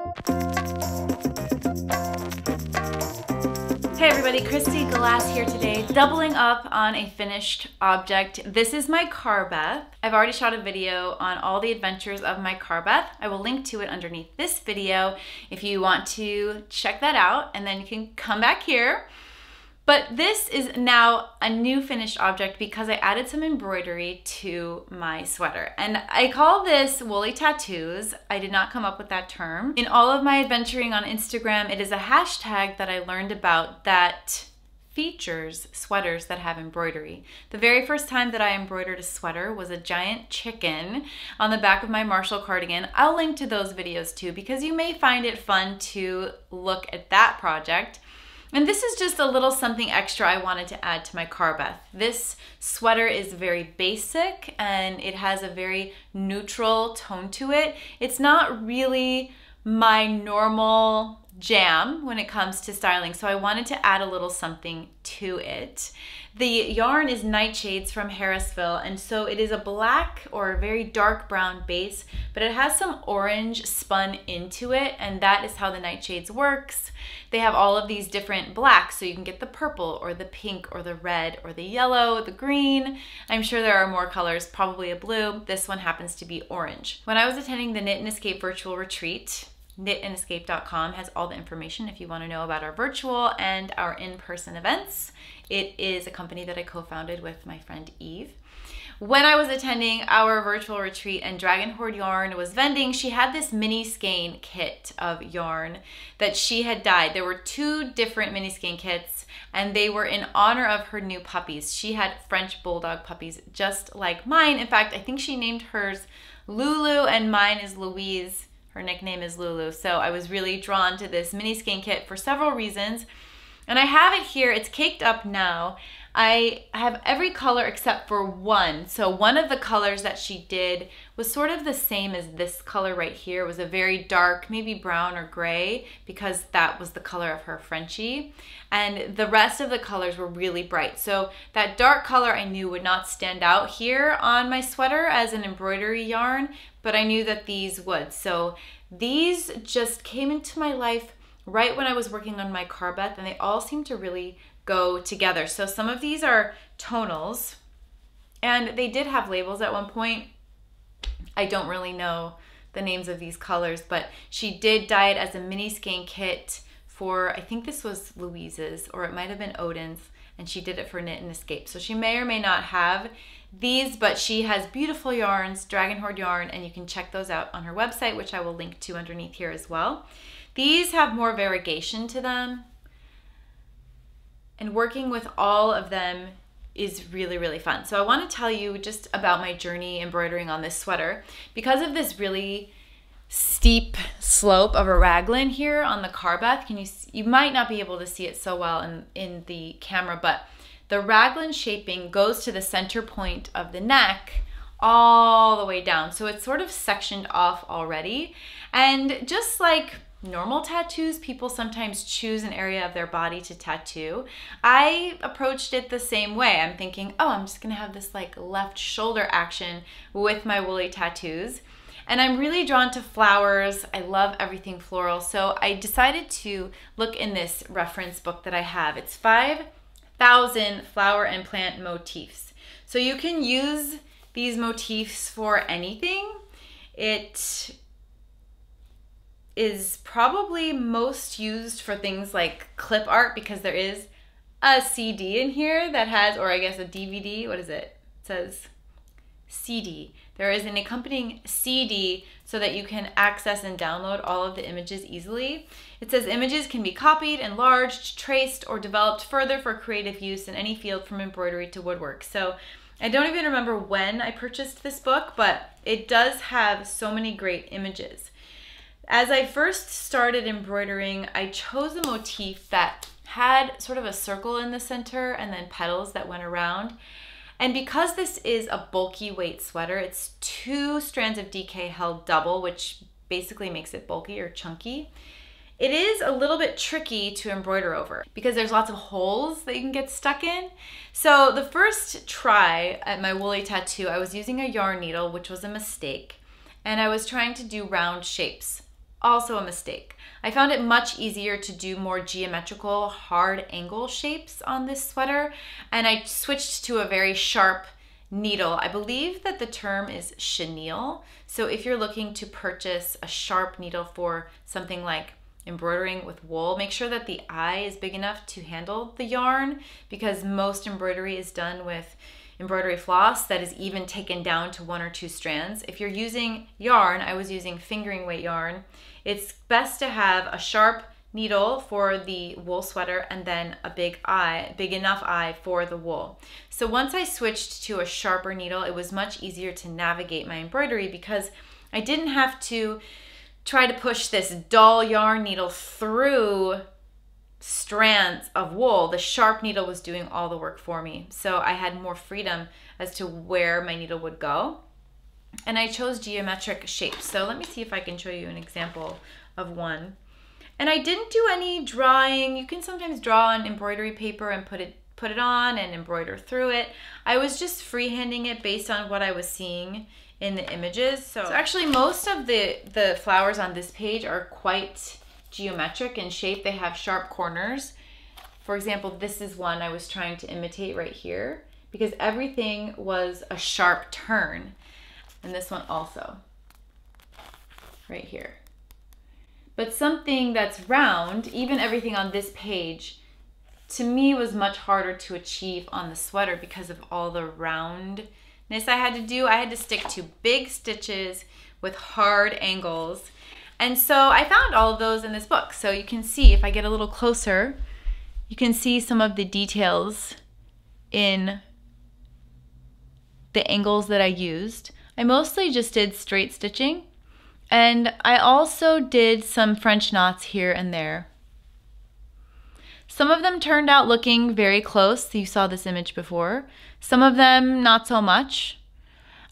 Hey everybody, Kristy Glass here today, doubling up on a finished object. This is my Carbeth. I've already shot a video on all the adventures of my Carbeth. I will link to it underneath this video if you want to check that out, and then you can come back here. But this is now a new finished object because I added some embroidery to my sweater. And I call this woolly tattoos. I did not come up with that term. In all of my adventuring on Instagram, it is a hashtag that I learned about that features sweaters that have embroidery. The very first time that I embroidered a sweater was a giant chicken on the back of my Marshall cardigan. I'll link to those videos too because you may find it fun to look at that project. And this is just a little something extra I wanted to add to my Carbeth. This sweater is very basic and it has a very neutral tone to it. It's not really my normal jam when it comes to styling, so I wanted to add a little something to it. The yarn is Nightshades from Harrisville, and so it is a black or a very dark brown base, but it has some orange spun into it, and that is how the Nightshades works. They have all of these different blacks, so you can get the purple or the pink or the red or the yellow, the green. I'm sure there are more colors, probably a blue. This one happens to be orange. When I was attending the Knit and Escape virtual retreat, knitandescape.com has all the information if you want to know about our virtual and our in-person events. It is a company that I co-founded with my friend Eve. When I was attending our virtual retreat and Dragon Horde Yarn was vending, she had this mini skein kit of yarn that she had dyed. There were 2 different mini skein kits and they were in honor of her new puppies. She had French Bulldog puppies just like mine. In fact, I think she named hers Lulu and mine is Louise. Her nickname is Lulu. So I was really drawn to this mini skein kit for several reasons. And I have it here. It's caked up now. I have every color except for one. So one of the colors that she did was sort of the same as this color right here. It was a very dark, maybe brown or gray, because that was the color of her Frenchie. And the rest of the colors were really bright. So that dark color I knew would not stand out here on my sweater as an embroidery yarn, but I knew that these would. So these just came into my life right when I was working on my Carbeth, and they all seem to really go together. So some of these are tonals, and they did have labels at one point. I don't really know the names of these colors, but she did dye it as a mini skein kit for, I think this was Louise's, or it might have been Odin's, and she did it for Knit and Escape. So she may or may not have these, but she has beautiful yarns, Dragon Horde yarn, and you can check those out on her website, which I will link to underneath here as well. These have more variegation to them, and working with all of them is really, really fun. So I want to tell you just about my journey embroidering on this sweater. Because of this really steep slope of a raglan here on the Carbeth, you might not be able to see it so well in the camera, but the raglan shaping goes to the center point of the neck all the way down. So it's sort of sectioned off already. And just like normal tattoos, people sometimes choose an area of their body to tattoo. I approached it the same way. I'm thinking, oh, I'm just gonna have this like left shoulder action with my woolly tattoos. And I'm really drawn to flowers. I love everything floral. So I decided to look in this reference book that I have. It's 5,000 flower and plant motifs. So you can use these motifs for anything. It is probably most used for things like clip art because there is a CD in here that has, or I guess a DVD, what is it? It says CD. There is an accompanying CD so that you can access and download all of the images easily. It says images can be copied, enlarged, traced, or developed further for creative use in any field from embroidery to woodwork. So I don't even remember when I purchased this book, but it does have so many great images. As I first started embroidering, I chose a motif that had sort of a circle in the center and then petals that went around. And because this is a bulky weight sweater, it's 2 strands of DK held double, which basically makes it bulky or chunky. It is a little bit tricky to embroider over because there's lots of holes that you can get stuck in. So the first try at my woolly tattoo, I was using a yarn needle, which was a mistake, and I was trying to do round shapes. also a mistake. I found it much easier to do more geometrical, hard angle shapes on this sweater, and I switched to a very sharp needle. I believe that the term is chenille. So if you're looking to purchase a sharp needle for something like embroidering with wool, make sure that the eye is big enough to handle the yarn, because most embroidery is done with embroidery floss that is even taken down to 1 or 2 strands. If you're using yarn, I was using fingering weight yarn, it's best to have a sharp needle for the wool sweater and then a big enough eye for the wool. So once I switched to a sharper needle, it was much easier to navigate my embroidery because I didn't have to try to push this dull yarn needle through strands of wool. The sharp needle was doing all the work for me. So I had more freedom as to where my needle would go. And I chose geometric shapes. So let me see if I can show you an example of one. And I didn't do any drawing. You can sometimes draw on embroidery paper and put it on and embroider through it. I was just freehanding it based on what I was seeing in the images. So actually most of the flowers on this page are quite geometric in shape. They have sharp corners. For example, this is one I was trying to imitate right here because everything was a sharp turn. And this one also, right here. But something that's round, even everything on this page, to me was much harder to achieve on the sweater because of all the roundness I had to do. I had to stick to big stitches with hard angles. And so I found all of those in this book. So you can see, if I get a little closer, you can see some of the details in the angles that I used. I mostly just did straight stitching. And I also did some French knots here and there. Some of them turned out looking very close. You saw this image before. Some of them not so much.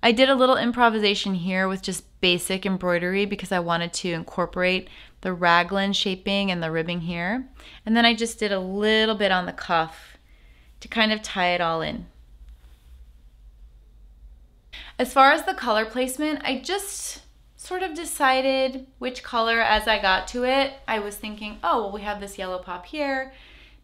I did a little improvisation here with just basic embroidery because I wanted to incorporate the raglan shaping and the ribbing here. And then I just did a little bit on the cuff to kind of tie it all in. As far as the color placement, I just sort of decided which color as I got to it. I was thinking, oh, well, we have this yellow pop here.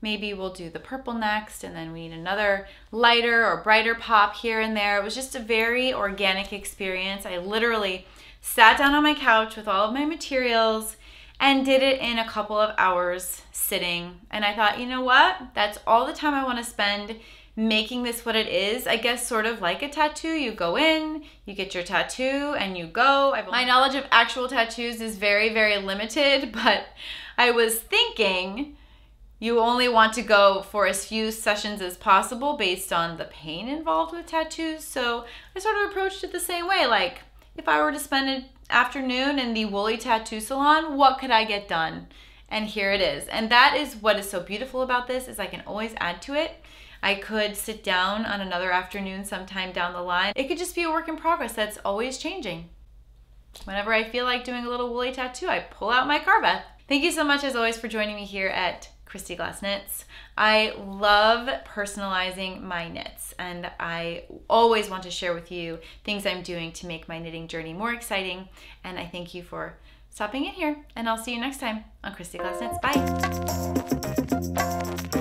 Maybe we'll do the purple next, and then we need another lighter or brighter pop here and there. It was just a very organic experience. I literally sat down on my couch with all of my materials and did it in a couple of hours sitting. And I thought, you know what? That's all the time I want to spend making this what it is. I guess sort of like a tattoo. You go in, you get your tattoo, and you go. My knowledge of actual tattoos is very, very limited, but I was thinking you only want to go for as few sessions as possible based on the pain involved with tattoos. So I sort of approached it the same way. Like, if I were to spend an afternoon in the Woolly Tattoo Salon, what could I get done? And here it is. And that is what is so beautiful about this, is I can always add to it. I could sit down on another afternoon sometime down the line. It could just be a work in progress that's always changing. Whenever I feel like doing a little woolly tattoo, I pull out my Carbeth. Thank you so much as always for joining me here at Kristy Glass Knits. I love personalizing my knits, and I always want to share with you things I'm doing to make my knitting journey more exciting. And I thank you for stopping in here, and I'll see you next time on Kristy Glass Knits. Bye.